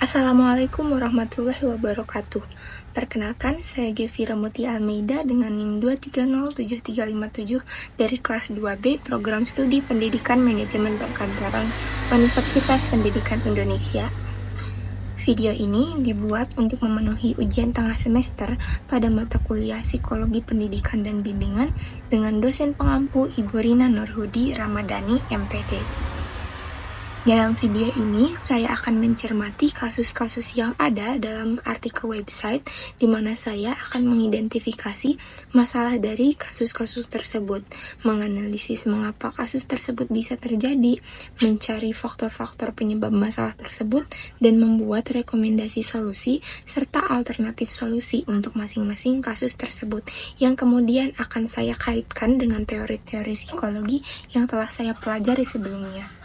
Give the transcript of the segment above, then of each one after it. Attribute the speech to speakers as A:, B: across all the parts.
A: Assalamualaikum warahmatullahi wabarakatuh. Perkenalkan, saya Gevira Muti Almeida dengan NIM 2307357 dari kelas 2B Program Studi Pendidikan Manajemen Perkantoran Universitas Pendidikan Indonesia. Video ini dibuat untuk memenuhi ujian tengah semester pada mata kuliah Psikologi Pendidikan dan Bimbingan dengan dosen pengampu Ibu Rina Nurhudi Ramadhani, MPD. Dalam video ini, saya akan mencermati kasus-kasus yang ada dalam artikel website, di mana saya akan mengidentifikasi masalah dari kasus-kasus tersebut, menganalisis mengapa kasus tersebut bisa terjadi, mencari faktor-faktor penyebab masalah tersebut, dan membuat rekomendasi solusi serta alternatif solusi untuk masing-masing kasus tersebut, yang kemudian akan saya kaitkan dengan teori-teori psikologi yang telah saya pelajari sebelumnya.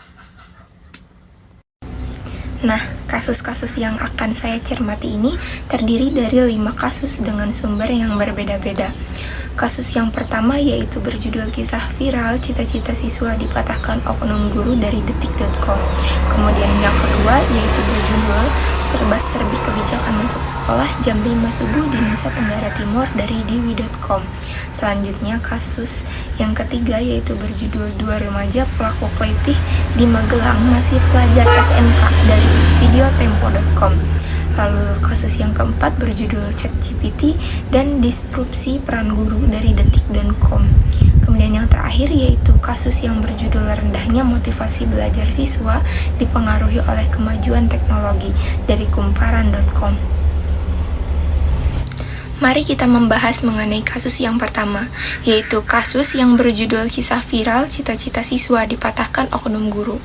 A: Nah, kasus-kasus yang akan saya cermati ini terdiri dari 5 kasus dengan sumber yang berbeda-beda. Kasus yang pertama yaitu berjudul Kisah Viral Cita-Cita Siswa Dipatahkan Oknum Guru dari Detik.com. Kemudian yang kedua yaitu berjudul Serba-serbi Kebijakan Masuk Sekolah Jam 5 Subuh di Nusa Tenggara Timur dari Dewi.com. Selanjutnya kasus yang ketiga yaitu berjudul Dua Remaja Pelaku Kelitih di Magelang Masih Pelajar SMK dari Videotempo.com. Lalu kasus yang keempat berjudul ChatGPT dan Disrupsi Peran Guru dari Detik.com. Kemudian yang terakhir yaitu kasus yang berjudul Rendahnya Motivasi Belajar Siswa Dipengaruhi oleh Kemajuan Teknologi dari Kumparan.com. Mari kita membahas mengenai kasus yang pertama, yaitu kasus yang berjudul Kisah Viral Cita-Cita Siswa Dipatahkan Oknum Guru.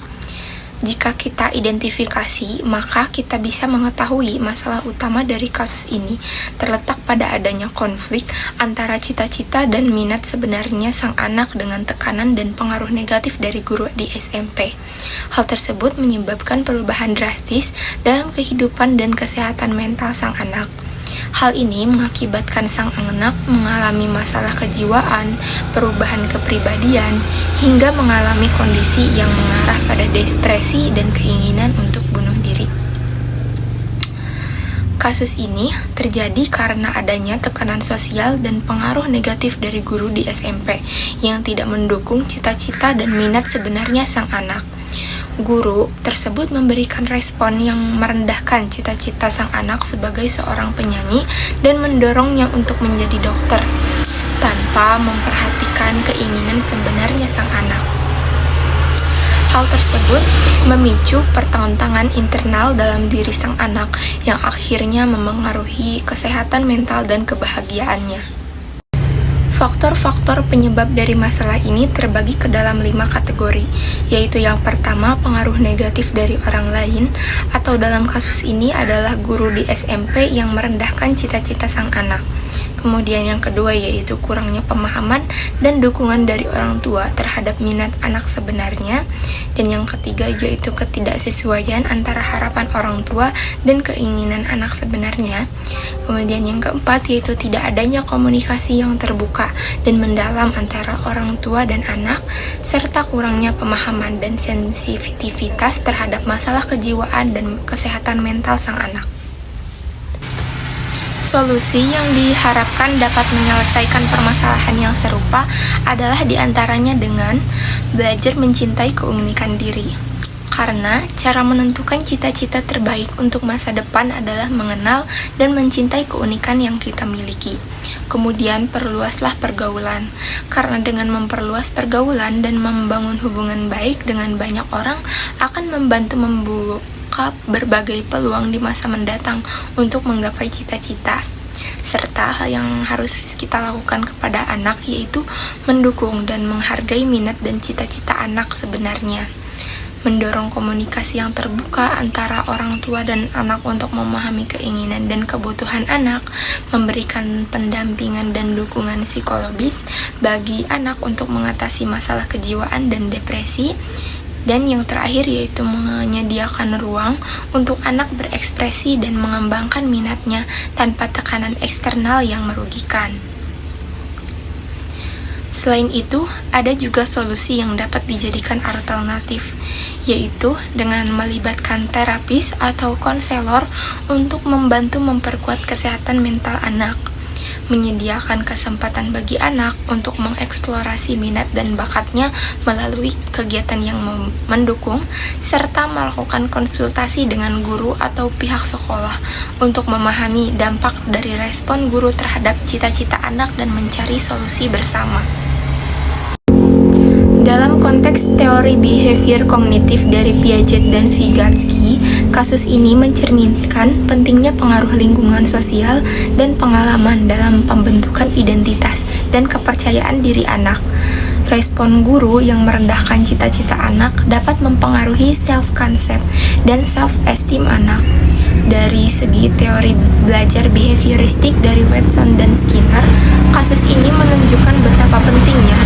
A: Jika kita identifikasi, maka kita bisa mengetahui masalah utama dari kasus ini terletak pada adanya konflik antara cita-cita dan minat sebenarnya sang anak dengan tekanan dan pengaruh negatif dari guru di SMP. Hal tersebut menyebabkan perubahan drastis dalam kehidupan dan kesehatan mental sang anak. Hal ini mengakibatkan sang anak mengalami masalah kejiwaan, perubahan kepribadian, hingga mengalami kondisi yang mengarah pada depresi dan keinginan untuk bunuh diri. Kasus ini terjadi karena adanya tekanan sosial dan pengaruh negatif dari guru di SMP yang tidak mendukung cita-cita dan minat sebenarnya sang anak. Guru tersebut memberikan respon yang merendahkan cita-cita sang anak sebagai seorang penyanyi dan mendorongnya untuk menjadi dokter, tanpa memperhatikan keinginan sebenarnya sang anak. Hal tersebut memicu pertentangan internal dalam diri sang anak yang akhirnya memengaruhi kesehatan mental dan kebahagiaannya. Faktor-faktor penyebab dari masalah ini terbagi ke dalam 5 kategori, yaitu yang pertama pengaruh negatif dari orang lain, atau dalam kasus ini adalah guru di SMP yang merendahkan cita-cita sang anak. Kemudian yang kedua yaitu kurangnya pemahaman dan dukungan dari orang tua terhadap minat anak sebenarnya. Dan yang ketiga yaitu ketidaksesuaian antara harapan orang tua dan keinginan anak sebenarnya. Kemudian yang keempat yaitu tidak adanya komunikasi yang terbuka dan mendalam antara orang tua dan anak, serta kurangnya pemahaman dan sensitivitas terhadap masalah kejiwaan dan kesehatan mental sang anak. Solusi yang diharapkan dapat menyelesaikan permasalahan yang serupa adalah diantaranya dengan belajar mencintai keunikan diri. Karena cara menentukan cita-cita terbaik untuk masa depan adalah mengenal dan mencintai keunikan yang kita miliki. Kemudian perluaslah pergaulan, karena dengan memperluas pergaulan dan membangun hubungan baik dengan banyak orang akan membantu membuka berbagai peluang di masa mendatang untuk menggapai cita-cita. Serta hal yang harus kita lakukan kepada anak yaitu mendukung dan menghargai minat dan cita-cita anak sebenarnya. mendorong komunikasi yang terbuka antara orang tua dan anak untuk memahami keinginan dan kebutuhan anak, memberikan pendampingan dan dukungan psikologis bagi anak untuk mengatasi masalah kejiwaan dan depresi, dan yang terakhir yaitu menyediakan ruang untuk anak berekspresi dan mengembangkan minatnya tanpa tekanan eksternal yang merugikan. Selain itu, ada juga solusi yang dapat dijadikan alternatif, yaitu dengan melibatkan terapis atau konselor untuk membantu memperkuat kesehatan mental anak, menyediakan kesempatan bagi anak untuk mengeksplorasi minat dan bakatnya melalui kegiatan yang mendukung, serta melakukan konsultasi dengan guru atau pihak sekolah untuk memahami dampak dari respon guru terhadap cita-cita anak dan mencari solusi bersama. Dalam konteks teori behavior kognitif dari Piaget dan Vygotsky, kasus ini mencerminkan pentingnya pengaruh lingkungan sosial dan pengalaman dalam pembentukan identitas dan kepercayaan diri anak. Respon guru yang merendahkan cita-cita anak dapat mempengaruhi self-concept dan self-esteem anak. Dari segi teori belajar behavioristik dari Watson dan Skinner, kasus ini menunjukkan betapa pentingnya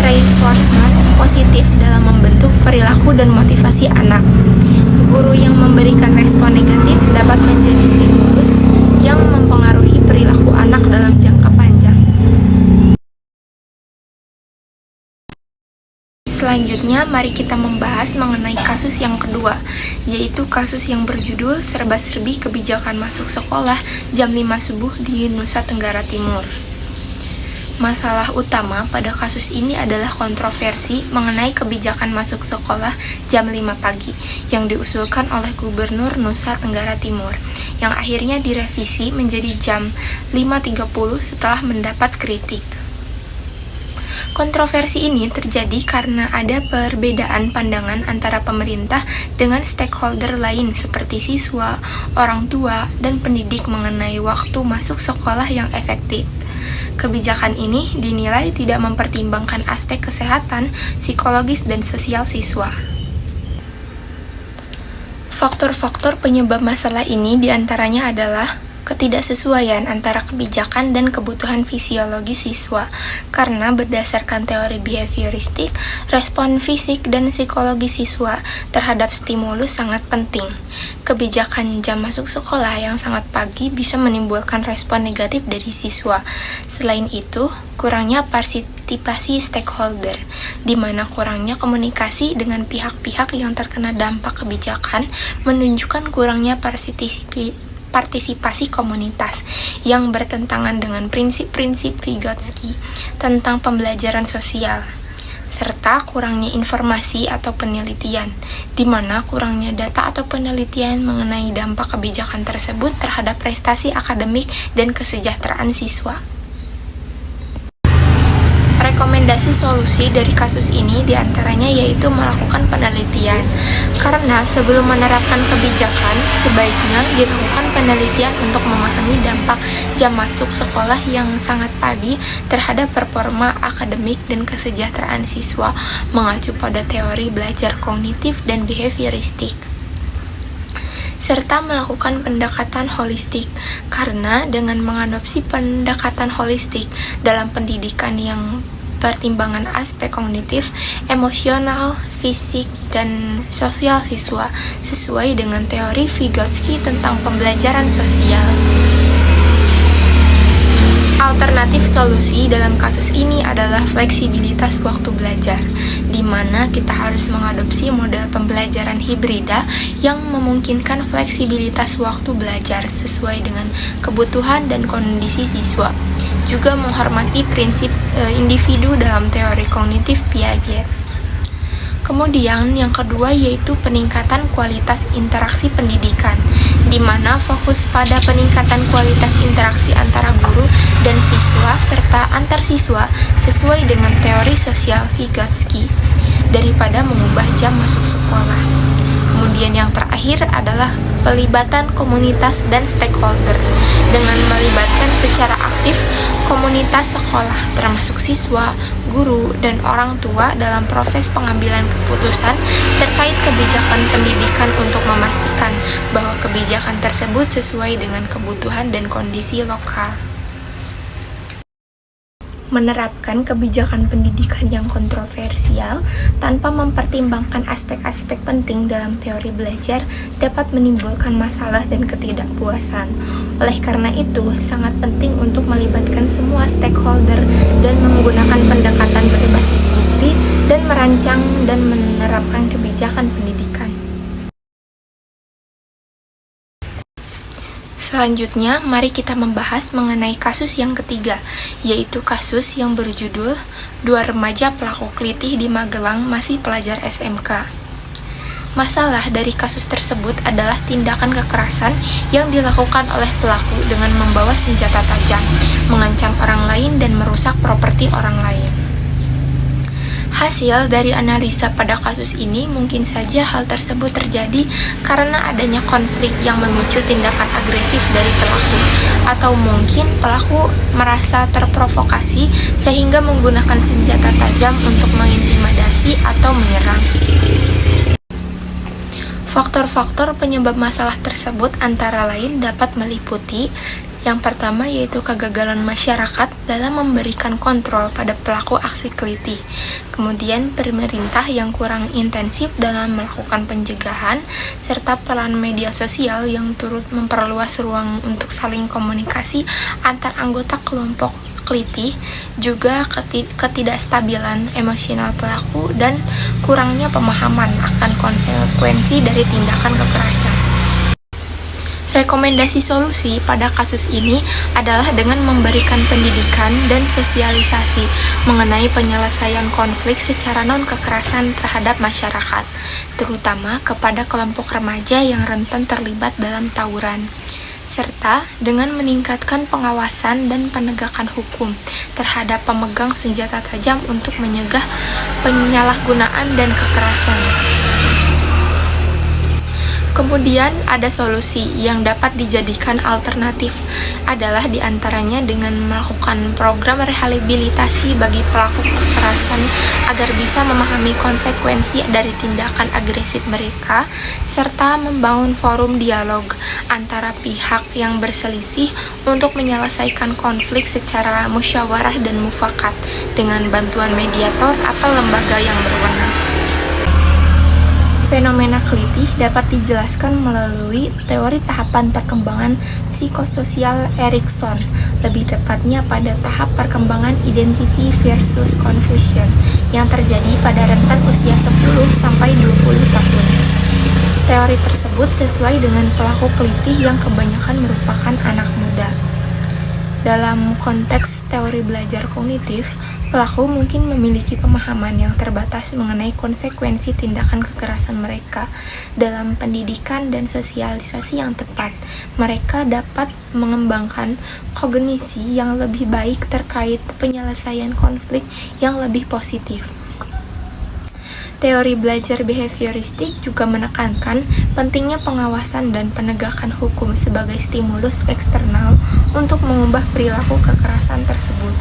A: reinforcement positif dalam membentuk perilaku dan motivasi anak. Guru yang memberikan respon negatif dapat menjadi stimulus yang mempengaruhi perilaku anak dalam jangka panjang. Selanjutnya, mari kita membahas mengenai kasus yang kedua, yaitu kasus yang berjudul serba-serbi kebijakan masuk sekolah jam 5 subuh di Nusa Tenggara Timur. Masalah utama pada kasus ini adalah kontroversi mengenai kebijakan masuk sekolah jam 5 pagi yang diusulkan oleh Gubernur Nusa Tenggara Timur, yang akhirnya direvisi menjadi jam 5.30 setelah mendapat kritik. Kontroversi ini terjadi karena ada perbedaan pandangan antara pemerintah dengan stakeholder lain seperti siswa, orang tua, dan pendidik mengenai waktu masuk sekolah yang efektif. Kebijakan ini dinilai tidak mempertimbangkan aspek kesehatan, psikologis, dan sosial siswa. Faktor-faktor penyebab masalah ini diantaranya adalah ketidaksesuaian antara kebijakan dan kebutuhan fisiologis siswa, karena berdasarkan teori behavioristik, respon fisik dan psikologis siswa terhadap stimulus sangat penting. Kebijakan jam masuk sekolah yang sangat pagi bisa menimbulkan respon negatif dari siswa. Selain itu, kurangnya partisipasi stakeholder, di mana kurangnya komunikasi dengan pihak-pihak yang terkena dampak kebijakan menunjukkan kurangnya partisipasi komunitas yang bertentangan dengan prinsip-prinsip Vygotsky tentang pembelajaran sosial, serta kurangnya informasi atau penelitian, di mana kurangnya data atau penelitian mengenai dampak kebijakan tersebut terhadap prestasi akademik dan kesejahteraan siswa. Rekomendasi solusi dari kasus ini diantaranya yaitu melakukan penelitian, karena sebelum menerapkan kebijakan, sebaiknya dilakukan penelitian untuk memahami dampak jam masuk sekolah yang sangat pagi terhadap performa akademik dan kesejahteraan siswa, mengacu pada teori belajar kognitif dan behavioristik, serta melakukan pendekatan holistik, karena dengan mengadopsi pendekatan holistik dalam pendidikan yang pertimbangan aspek kognitif, emosional, fisik, dan sosial siswa sesuai dengan teori Vygotsky tentang pembelajaran sosial. Alternatif solusi dalam kasus ini adalah fleksibilitas waktu belajar, di mana kita harus mengadopsi model pembelajaran hibrida yang memungkinkan fleksibilitas waktu belajar sesuai dengan kebutuhan dan kondisi siswa, juga menghormati prinsip individu dalam teori kognitif Piaget. Kemudian yang kedua yaitu peningkatan kualitas interaksi pendidikan, di mana fokus pada peningkatan kualitas interaksi antara guru dan siswa serta antar siswa sesuai dengan teori sosial Vygotsky daripada mengubah jam masuk sekolah. Kemudian yang terakhir adalah pelibatan komunitas dan stakeholder. Dengan melibatkan secara aktif komunitas sekolah, termasuk siswa, guru, dan orang tua dalam proses pengambilan keputusan terkait kebijakan pendidikan untuk memastikan bahwa kebijakan tersebut sesuai dengan kebutuhan dan kondisi lokal. Menerapkan kebijakan pendidikan yang kontroversial tanpa mempertimbangkan aspek-aspek penting dalam teori belajar dapat menimbulkan masalah dan ketidakpuasan. Oleh karena itu, sangat penting untuk melibatkan semua stakeholder dan menggunakan pendekatan berbasis bukti dan merancang dan menerapkan kebijakan pendidikan. Selanjutnya, mari kita membahas mengenai kasus yang ketiga, yaitu kasus yang berjudul "Dua remaja pelaku kelitih di Magelang masih pelajar SMK". Masalah dari kasus tersebut adalah tindakan kekerasan yang dilakukan oleh pelaku dengan membawa senjata tajam, mengancam orang lain dan merusak properti orang lain. Hasil dari analisa pada kasus ini, mungkin saja hal tersebut terjadi karena adanya konflik yang memicu tindakan agresif dari pelaku, atau mungkin pelaku merasa terprovokasi sehingga menggunakan senjata tajam untuk mengintimidasi atau menyerang. Faktor-faktor penyebab masalah tersebut antara lain dapat meliputi: yang pertama yaitu kegagalan masyarakat dalam memberikan kontrol pada pelaku aksi kelitih. Kemudian pemerintah yang kurang intensif dalam melakukan pencegahan, serta peran media sosial yang turut memperluas ruang untuk saling komunikasi antar anggota kelompok kelitih, juga ketidakstabilan emosional pelaku dan kurangnya pemahaman akan konsekuensi dari tindakan kekerasan. Rekomendasi solusi pada kasus ini adalah dengan memberikan pendidikan dan sosialisasi mengenai penyelesaian konflik secara non-kekerasan terhadap masyarakat, terutama kepada kelompok remaja yang rentan terlibat dalam tawuran, serta dengan meningkatkan pengawasan dan penegakan hukum terhadap pemegang senjata tajam untuk mencegah penyalahgunaan dan kekerasan. Kemudian ada solusi yang dapat dijadikan alternatif adalah diantaranya dengan melakukan program rehabilitasi bagi pelaku kekerasan agar bisa memahami konsekuensi dari tindakan agresif mereka, serta membangun forum dialog antara pihak yang berselisih untuk menyelesaikan konflik secara musyawarah dan mufakat dengan bantuan mediator atau lembaga yang berwenang. Fenomena kelitih dapat dijelaskan melalui teori tahapan perkembangan psikososial Erikson, lebih tepatnya pada tahap perkembangan identity versus confusion yang terjadi pada rentan usia 10 sampai 20 tahun. Teori tersebut sesuai dengan pelaku kelitih yang kebanyakan merupakan anak muda. Dalam konteks teori belajar kognitif, pelaku mungkin memiliki pemahaman yang terbatas mengenai konsekuensi tindakan kekerasan mereka. Dalam pendidikan dan sosialisasi yang tepat, mereka dapat mengembangkan kognisi yang lebih baik terkait penyelesaian konflik yang lebih positif. Teori belajar behavioristik juga menekankan pentingnya pengawasan dan penegakan hukum sebagai stimulus eksternal untuk mengubah perilaku kekerasan tersebut.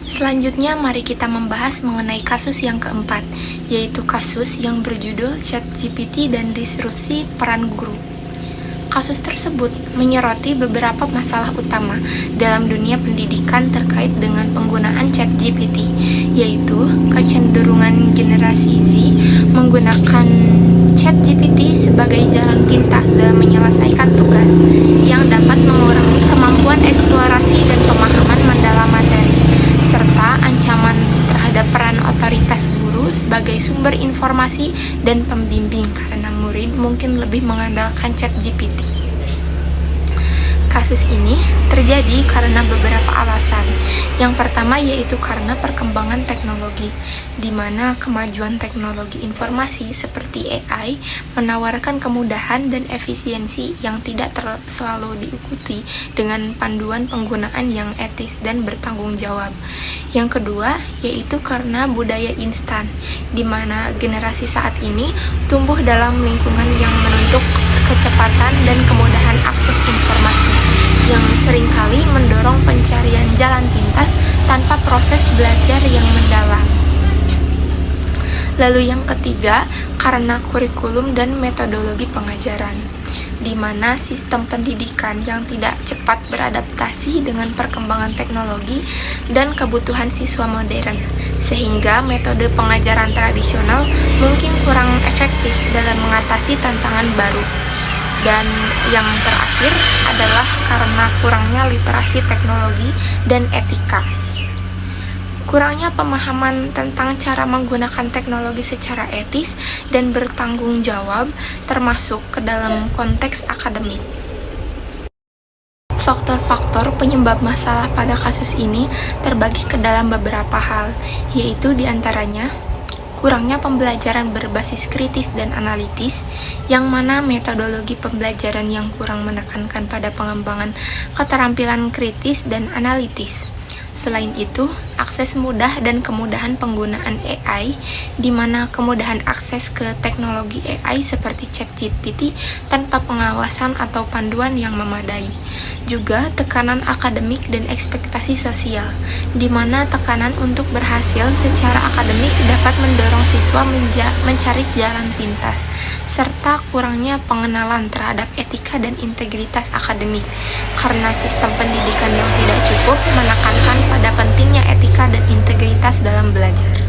A: Selanjutnya, mari kita membahas mengenai kasus yang keempat, yaitu kasus yang berjudul ChatGPT dan disrupsi peran guru. Kasus tersebut menyoroti beberapa masalah utama dalam dunia pendidikan terkait dengan penggunaan ChatGPT, yaitu kecenderungan generasi Z menggunakan ChatGPT sebagai jalan pintas dalam menyelesaikan tugas yang dapat mengurangi kemampuan eksplorasi dan pemahaman mendalam materi, serta ancaman terhadap peran otoritas guru sebagai sumber informasi dan pembimbing karena murid mungkin lebih mengandalkan ChatGPT. Kasus ini terjadi karena beberapa alasan. Yang pertama yaitu karena perkembangan teknologi, di mana kemajuan teknologi informasi seperti AI menawarkan kemudahan dan efisiensi yang tidak selalu diikuti dengan panduan penggunaan yang etis dan bertanggung jawab. Yang kedua, yaitu karena budaya instan, di mana generasi saat ini tumbuh dalam lingkungan yang menuntut kecepatan dan kemudahan akses informasi, yang seringkali mendorong pencarian jalan pintas tanpa proses belajar yang mendalam. Lalu yang ketiga, karena kurikulum dan metodologi pengajaran, di mana sistem pendidikan yang tidak cepat beradaptasi dengan perkembangan teknologi dan kebutuhan siswa modern, sehingga metode pengajaran tradisional mungkin kurang efektif dalam mengatasi tantangan baru. Dan yang terakhir adalah karena kurangnya literasi teknologi dan etika. Kurangnya pemahaman tentang cara menggunakan teknologi secara etis dan bertanggung jawab, termasuk ke dalam konteks akademik. Faktor-faktor penyebab masalah pada kasus ini terbagi ke dalam beberapa hal, yaitu diantaranya kurangnya pembelajaran berbasis kritis dan analitis, yang mana metodologi pembelajaran yang kurang menekankan pada pengembangan keterampilan kritis dan analitis. Selain itu, akses mudah dan kemudahan penggunaan AI, di mana kemudahan akses ke teknologi AI seperti ChatGPT tanpa pengawasan atau panduan yang memadai. Juga tekanan akademik dan ekspektasi sosial, di mana tekanan untuk berhasil secara akademik dapat mendorong siswa mencari jalan pintas, serta kurangnya pengenalan terhadap etika dan integritas akademik, karena sistem pendidikan yang tidak cukup menekankan pada pentingnya etika dan integritas dalam belajar.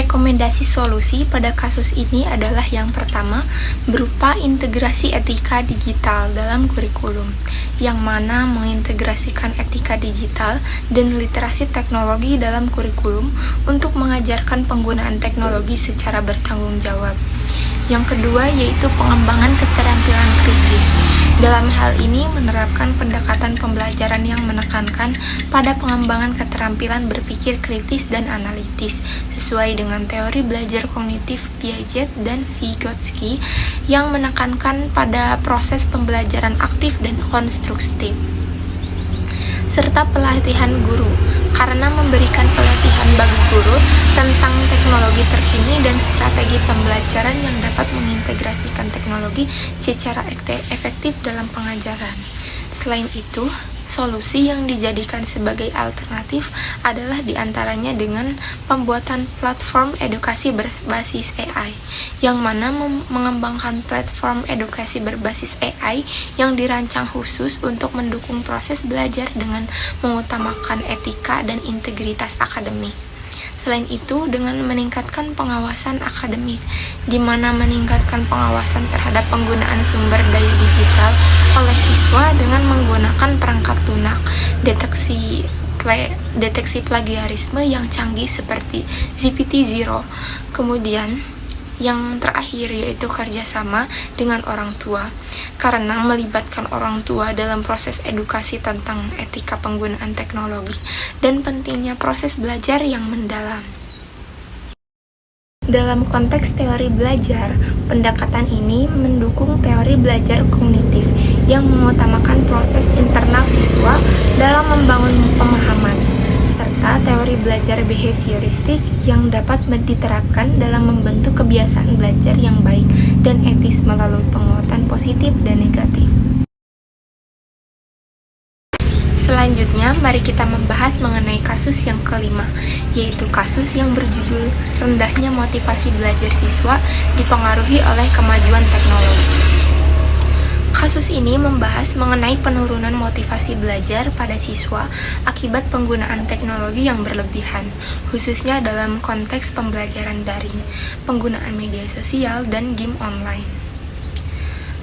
A: Rekomendasi solusi pada kasus ini adalah yang pertama, berupa integrasi etika digital dalam kurikulum, yang mana mengintegrasikan etika digital dan literasi teknologi dalam kurikulum untuk mengajarkan penggunaan teknologi secara bertanggung jawab. Yang kedua, yaitu pengembangan keterampilan kritis. Dalam hal ini menerapkan pendekatan pembelajaran yang menekankan pada pengembangan keterampilan berpikir kritis dan analitis sesuai dengan teori belajar kognitif Piaget dan Vygotsky yang menekankan pada proses pembelajaran aktif dan konstruktif, serta pelatihan guru, karena memberikan pelatihan bagi guru tentang teknologi terkini dan strategi pembelajaran yang dapat mengintegrasikan teknologi secara efektif dalam pengajaran. Selain itu, solusi yang dijadikan sebagai alternatif adalah diantaranya dengan pembuatan platform edukasi berbasis AI, yang mana mengembangkan platform edukasi berbasis AI yang dirancang khusus untuk mendukung proses belajar dengan mengutamakan etika dan integritas akademik. Selain itu, dengan meningkatkan pengawasan akademik, di mana meningkatkan pengawasan terhadap penggunaan sumber daya digital oleh siswa dengan menggunakan perangkat lunak, deteksi plagiarisme yang canggih seperti GPT-0. Kemudian, yang terakhir yaitu kerjasama dengan orang tua, karena melibatkan orang tua dalam proses edukasi tentang etika penggunaan teknologi dan pentingnya proses belajar yang mendalam. Dalam konteks teori belajar, pendekatan ini mendukung teori belajar kognitif yang mengutamakan proses internal siswa dalam membangun pemahaman, serta teori belajar behavioristik yang dapat diterapkan dalam membentuk kebiasaan belajar yang baik dan etis melalui penguatan positif dan negatif. Selanjutnya, mari kita membahas mengenai kasus yang kelima, yaitu kasus yang berjudul rendahnya motivasi belajar siswa dipengaruhi oleh kemajuan teknologi. Kasus ini membahas mengenai penurunan motivasi belajar pada siswa akibat penggunaan teknologi yang berlebihan, khususnya dalam konteks pembelajaran daring, penggunaan media sosial, dan game online.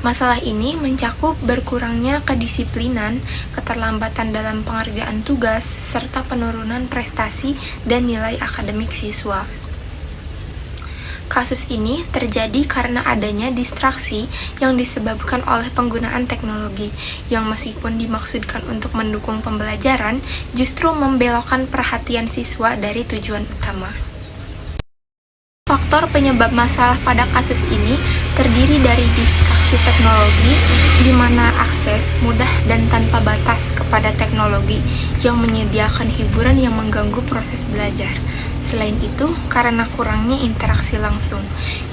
A: Masalah ini mencakup berkurangnya kedisiplinan, keterlambatan dalam pengerjaan tugas, serta penurunan prestasi dan nilai akademik siswa. Kasus ini terjadi karena adanya distraksi yang disebabkan oleh penggunaan teknologi, yang meskipun dimaksudkan untuk mendukung pembelajaran, justru membelokkan perhatian siswa dari tujuan utama. Faktor penyebab masalah pada kasus ini terdiri dari distraksi teknologi, di mana akses mudah dan tanpa batas kepada teknologi teknologi yang menyediakan hiburan yang mengganggu proses belajar. Selain itu, karena kurangnya interaksi langsung,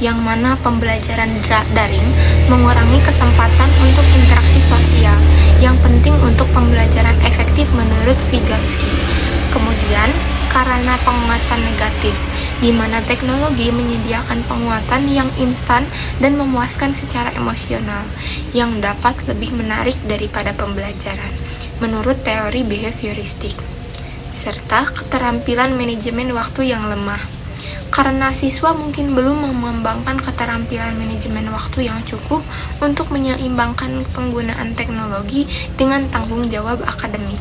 A: yang mana pembelajaran daring mengurangi kesempatan untuk interaksi sosial yang penting untuk pembelajaran efektif menurut Vygotsky. Kemudian, karena penguatan negatif, di mana teknologi menyediakan penguatan yang instan dan memuaskan secara emosional, yang dapat lebih menarik daripada pembelajaran, menurut teori behavioristik, serta keterampilan manajemen waktu yang lemah. Karena siswa mungkin belum mengembangkan keterampilan manajemen waktu yang cukup untuk menyeimbangkan penggunaan teknologi dengan tanggung jawab akademik.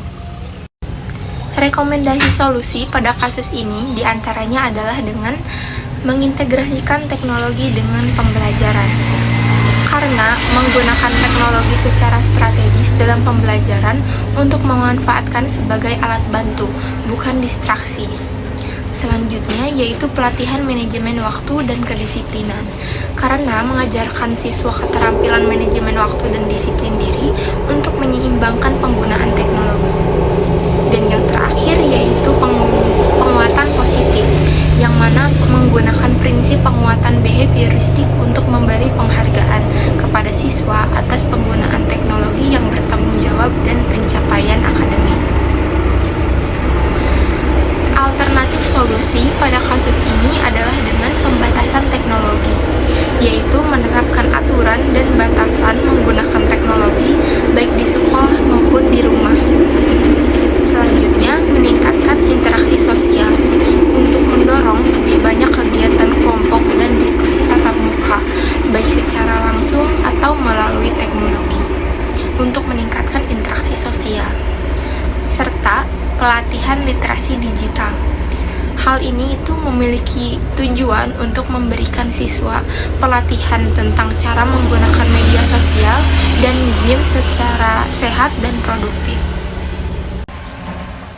A: Rekomendasi solusi pada kasus ini diantaranya adalah dengan mengintegrasikan teknologi dengan pembelajaran. Karena menggunakan teknologi secara strategis dalam pembelajaran untuk memanfaatkan sebagai alat bantu, bukan distraksi. Selanjutnya yaitu pelatihan manajemen waktu dan kedisiplinan. Karena mengajarkan siswa keterampilan manajemen waktu dan disiplin diri untuk menyeimbangkan penggunaan teknologi. Dan yang terakhir yaitu penguatan positif, yang mana menggunakan prinsip penguatan behavioristik untuk memberi penghargaan kepada siswa atas penggunaan teknologi yang bertanggung jawab dan pencapaian akademik. Alternatif solusi pada kasus ini adalah dengan pembatasan teknologi, yaitu menerapkan aturan dan batasan menggunakan teknologi baik di sekolah maupun di rumah. Selanjutnya, meningkatkan interaksi sosial untuk mendorong lebih banyak kegiatan kelompok dan diskusi tatap muka, baik secara langsung atau melalui teknologi, untuk meningkatkan interaksi sosial, serta pelatihan literasi digital. Hal ini itu memiliki tujuan untuk memberikan siswa pelatihan tentang cara menggunakan media sosial dan game secara sehat dan produktif.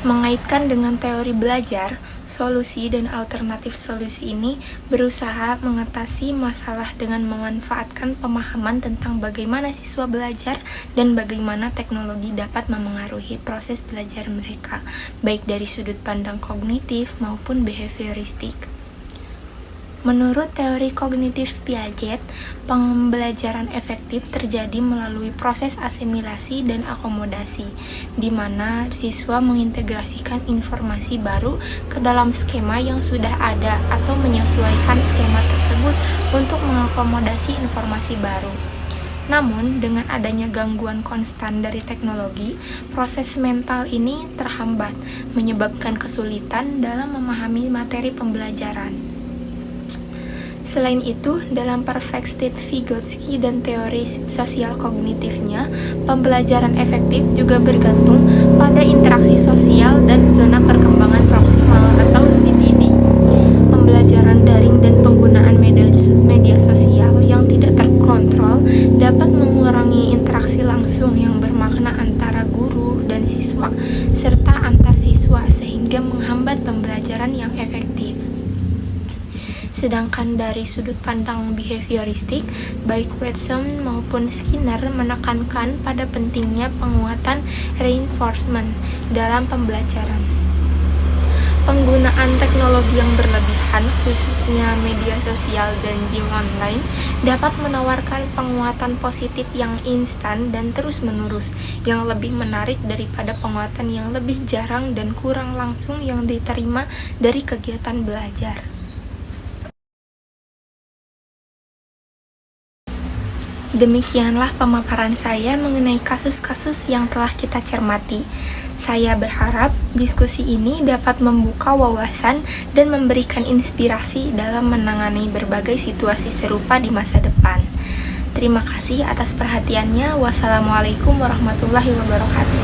A: Mengaitkan dengan teori belajar, solusi dan alternatif solusi ini berusaha mengatasi masalah dengan memanfaatkan pemahaman tentang bagaimana siswa belajar dan bagaimana teknologi dapat memengaruhi proses belajar mereka, baik dari sudut pandang kognitif maupun behavioristik. Menurut teori kognitif Piaget, pembelajaran efektif terjadi melalui proses asimilasi dan akomodasi, di mana siswa mengintegrasikan informasi baru ke dalam skema yang sudah ada atau menyesuaikan skema tersebut untuk mengakomodasi informasi baru. Namun, dengan adanya gangguan konstan dari teknologi, proses mental ini terhambat, menyebabkan kesulitan dalam memahami materi pembelajaran. Selain itu, dalam perspektif Vygotsky dan teori sosial kognitifnya, pembelajaran efektif juga bergantung pada interaksi sosial dan zona perkembangan proksimal atau ZPD. Pembelajaran daring dan penggunaan media sosial yang tidak terkontrol dapat mengurangi interaksi langsung yang bermakna antara guru dan siswa, serta antar siswa sehingga menghambat pembelajaran yang efektif. Sedangkan dari sudut pandang behavioristik, baik Watson maupun Skinner menekankan pada pentingnya penguatan reinforcement dalam pembelajaran. Penggunaan teknologi yang berlebihan, khususnya media sosial dan game online, dapat menawarkan penguatan positif yang instan dan terus-menerus, yang lebih menarik daripada penguatan yang lebih jarang dan kurang langsung yang diterima dari kegiatan belajar. Demikianlah pemaparan saya mengenai kasus-kasus yang telah kita cermati. Saya berharap diskusi ini dapat membuka wawasan dan memberikan inspirasi dalam menangani berbagai situasi serupa di masa depan. Terima kasih atas perhatiannya. Wassalamualaikum warahmatullahi wabarakatuh.